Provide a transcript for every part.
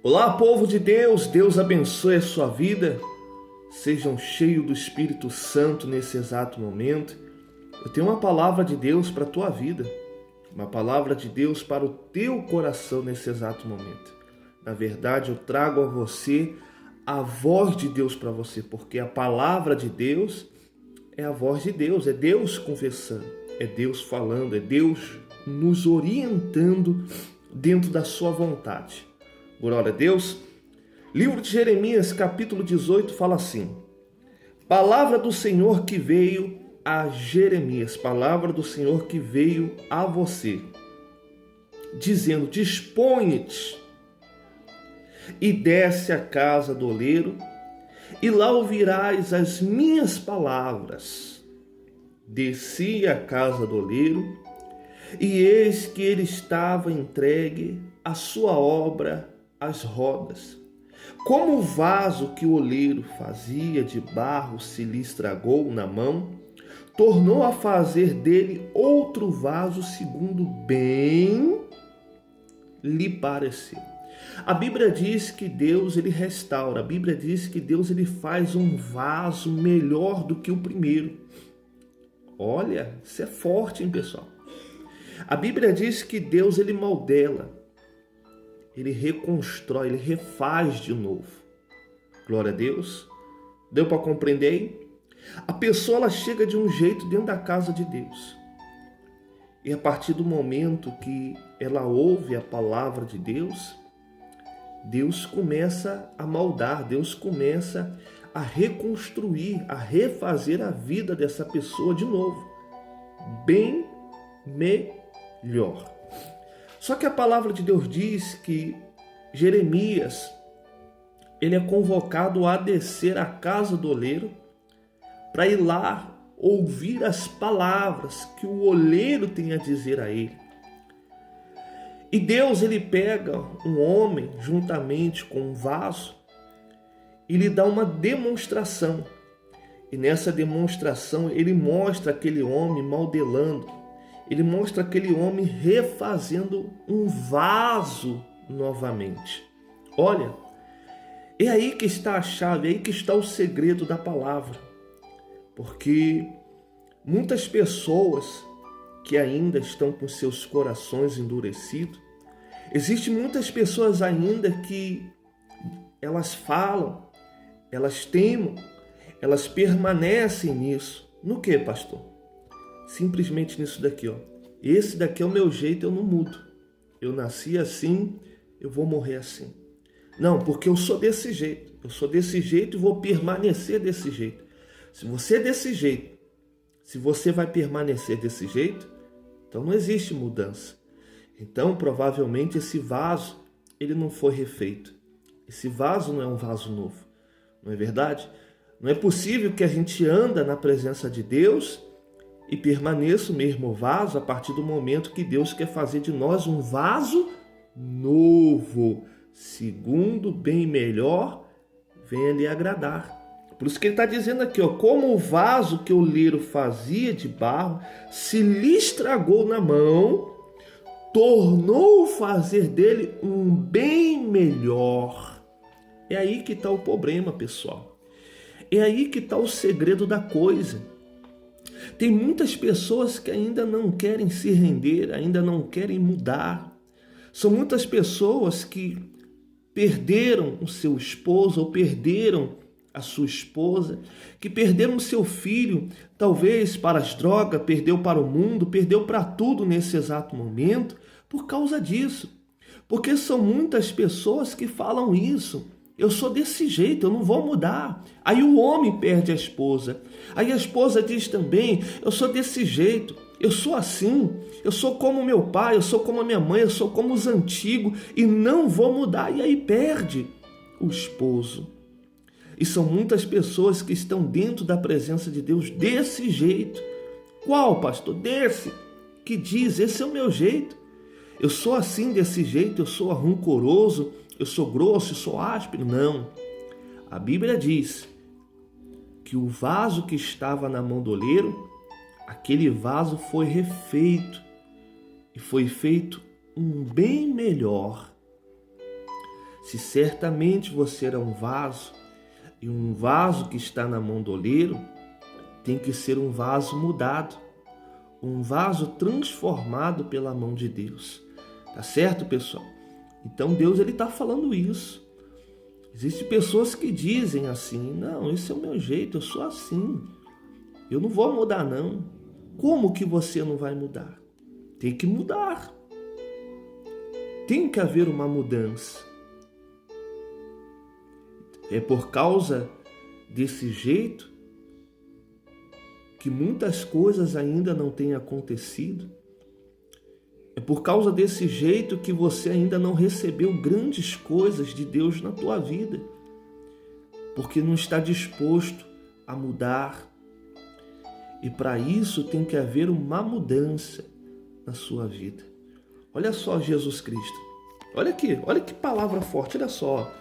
Olá, povo de Deus, Deus abençoe a sua vida. Sejam cheios do Espírito Santo nesse exato momento. Eu tenho uma palavra de Deus para a tua vida, uma palavra de Deus para o teu coração nesse exato momento. Na verdade, eu trago a você a voz de Deus para você, porque a palavra de Deus é a voz de Deus, é Deus conversando, é Deus falando, é Deus nos orientando dentro da sua vontade. Glória a Deus. Livro de Jeremias, capítulo 18, fala assim: palavra do Senhor que veio a Jeremias, palavra do Senhor que veio a você, dizendo: dispõe-te e desce à casa do oleiro, e lá ouvirás as minhas palavras. Desci à casa do oleiro, e eis que ele estava entregue à sua obra, as rodas. Como o vaso que o oleiro fazia de barro se lhe estragou na mão, tornou a fazer dele outro vaso segundo bem lhe pareceu. A Bíblia diz que Deus ele restaura, a Bíblia diz que Deus ele faz um vaso melhor do que o primeiro. Olha, isso é forte, hein, pessoal? A Bíblia diz que Deus ele modela, ele reconstrói, ele refaz de novo. Glória a Deus. Deu para compreender? A pessoa ela chega de um jeito dentro da casa de Deus. E a partir do momento que ela ouve a palavra de Deus, Deus começa a moldar, Deus começa a reconstruir, a refazer a vida dessa pessoa de novo. Bem melhor. Só que a palavra de Deus diz que Jeremias, ele é convocado a descer à casa do oleiro para ir lá ouvir as palavras que o oleiro tem a dizer a ele. E Deus, ele pega um homem juntamente com um vaso e lhe dá uma demonstração. E nessa demonstração ele mostra aquele homem modelando, ele mostra aquele homem refazendo um vaso novamente. Olha, é aí que está a chave, é aí que está o segredo da palavra. Porque muitas pessoas que ainda estão com seus corações endurecidos, existem muitas pessoas ainda que elas falam, elas temem, elas permanecem nisso. No que, pastor? Simplesmente nisso daqui, ó. Esse daqui é o meu jeito, eu não mudo. Eu nasci assim, eu vou morrer assim. Não, porque eu sou desse jeito. Eu sou desse jeito e vou permanecer desse jeito. Se você é desse jeito, se você vai permanecer desse jeito, então não existe mudança. Então, provavelmente, esse vaso, ele não foi refeito. Esse vaso não é um vaso novo. Não é verdade? Não é possível que a gente anda na presença de Deus e permaneça o mesmo vaso a partir do momento que Deus quer fazer de nós um vaso novo, segundo bem melhor, venha lhe agradar. Por isso que ele está dizendo aqui, ó, como o vaso que o oleiro fazia de barro se lhe estragou na mão, tornou fazer dele um bem melhor. É aí que está o problema, pessoal. É aí que está o segredo da coisa. Tem muitas pessoas que ainda não querem se render, ainda não querem mudar. São muitas pessoas que perderam o seu esposo ou perderam a sua esposa, que perderam o seu filho, talvez para as drogas, perdeu para o mundo, perdeu para tudo nesse exato momento, por causa disso. Porque são muitas pessoas que falam isso. Eu sou desse jeito, eu não vou mudar. Aí o homem perde a esposa. Aí a esposa diz também, eu sou desse jeito, eu sou assim, eu sou como meu pai, eu sou como a minha mãe, eu sou como os antigos e não vou mudar. E aí perde o esposo. E são muitas pessoas que estão dentro da presença de Deus desse jeito. Qual, pastor? Desse que diz, esse é o meu jeito. Eu sou assim desse jeito, eu sou rancoroso, eu sou grosso, eu sou áspero. Não. A Bíblia diz que o vaso que estava na mão do oleiro, aquele vaso foi refeito e foi feito um bem melhor. se certamente você era um vaso, e um vaso que está na mão do oleiro tem que ser um vaso mudado, um vaso transformado pela mão de Deus. Tá certo, pessoal? Então Deus está falando isso. Existem pessoas que dizem assim: não, esse é o meu jeito, eu sou assim, eu não vou mudar não. Como que você não vai mudar? Tem que mudar. Tem que haver uma mudança. É por causa desse jeito que muitas coisas ainda não têm acontecido. É por causa desse jeito que você ainda não recebeu grandes coisas de Deus na tua vida, porque não está disposto a mudar. E para isso tem que haver uma mudança na sua vida. Olha só Jesus Cristo. Olha aqui, olha que palavra forte, olha só.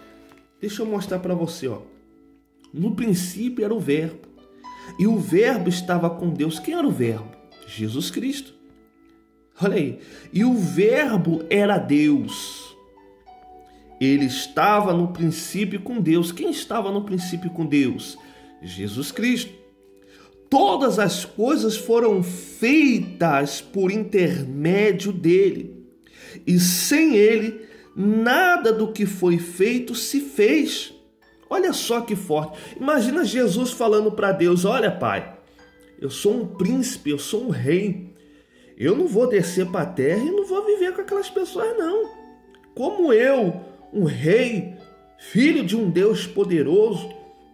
Deixa eu mostrar para você, ó. No princípio era o Verbo, e o Verbo estava com Deus. Quem era o Verbo? Jesus Cristo. Olha aí. E o Verbo era Deus. Ele estava no princípio com Deus. Quem estava no princípio com Deus? Jesus Cristo. Todas as coisas foram feitas por intermédio dele. E sem ele, nada do que foi feito se fez. Olha só que forte. Imagina Jesus falando para Deus: olha, Pai, eu sou um príncipe, eu sou um rei. Eu não vou descer para a terra e não vou viver com aquelas pessoas, não. Como eu, um rei, filho de um Deus poderoso,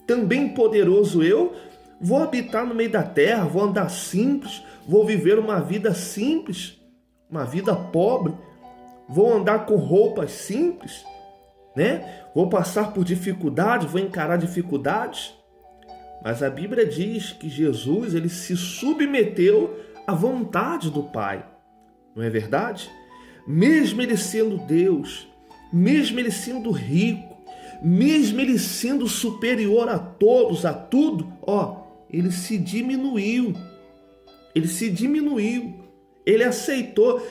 também poderoso eu, vou habitar no meio da terra, vou andar simples, vou viver uma vida simples, uma vida pobre, vou andar com roupas simples, né? Vou passar por dificuldades, vou encarar dificuldades. Mas a Bíblia diz que Jesus, ele se submeteu à vontade do Pai. Não é verdade? Mesmo ele sendo Deus, mesmo ele sendo rico, mesmo ele sendo superior a todos, a tudo, ó, ele se diminuiu. Ele se diminuiu. Ele aceitou.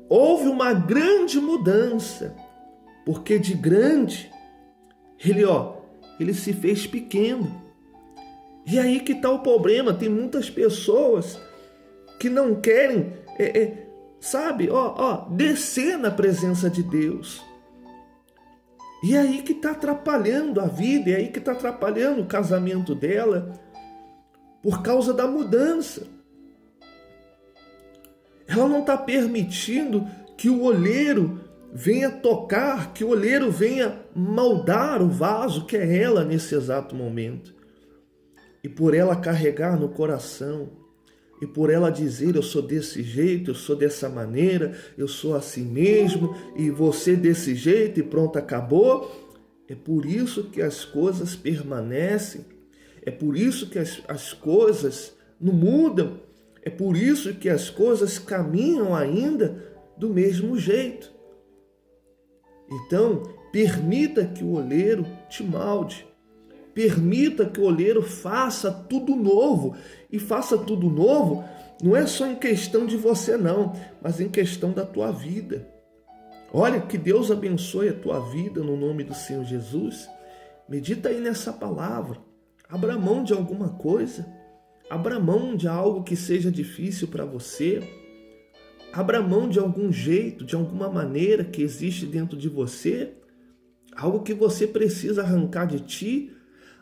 Houve uma grande mudança, porque de grande, ele se fez pequeno. E aí que está o problema. Tem muitas pessoas que não querem, descer na presença de Deus. E aí que está atrapalhando a vida, e aí que está atrapalhando o casamento dela, por causa da mudança. Ela não está permitindo que o olheiro venha tocar, que o olheiro venha moldar o vaso que é ela nesse exato momento. E por ela carregar no coração, e por ela dizer: eu sou desse jeito, eu sou dessa maneira, eu sou assim mesmo, e você desse jeito, e pronto, acabou. É por isso que as coisas permanecem, é por isso que as coisas não mudam, é por isso que as coisas caminham ainda do mesmo jeito. Então, permita que o olheiro te molde. Permita que o olheiro faça tudo novo. E faça tudo novo não é só em questão de você não, mas em questão da tua vida. Olha, que Deus abençoe a tua vida no nome do Senhor Jesus. Medita aí nessa palavra. Abra mão de alguma coisa. Abra mão de algo que seja difícil para você. Abra mão de algum jeito, de alguma maneira que existe dentro de você. Algo que você precisa arrancar de ti.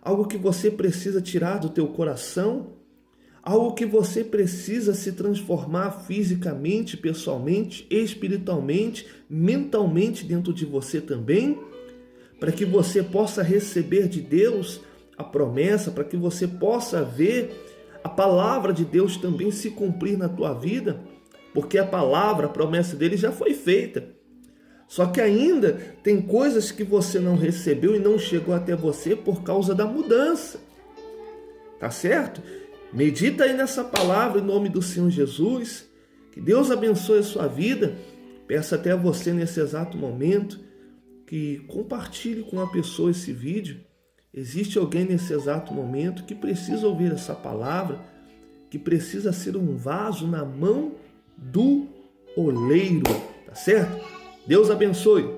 Algo que você precisa tirar do teu coração. Algo que você precisa se transformar fisicamente, pessoalmente, espiritualmente, mentalmente dentro de você também. Para que você possa receber de Deus a promessa, para que você possa ver a palavra de Deus também se cumprir na tua vida, porque a palavra, a promessa dele já foi feita. Só que ainda tem coisas que você não recebeu e não chegou até você por causa da mudança. Tá certo? Medita aí nessa palavra em nome do Senhor Jesus. Que Deus abençoe a sua vida. Peço até a você nesse exato momento que compartilhe com uma pessoa esse vídeo. Existe alguém nesse exato momento que precisa ouvir essa palavra, que precisa ser um vaso na mão do oleiro, tá certo? Deus abençoe.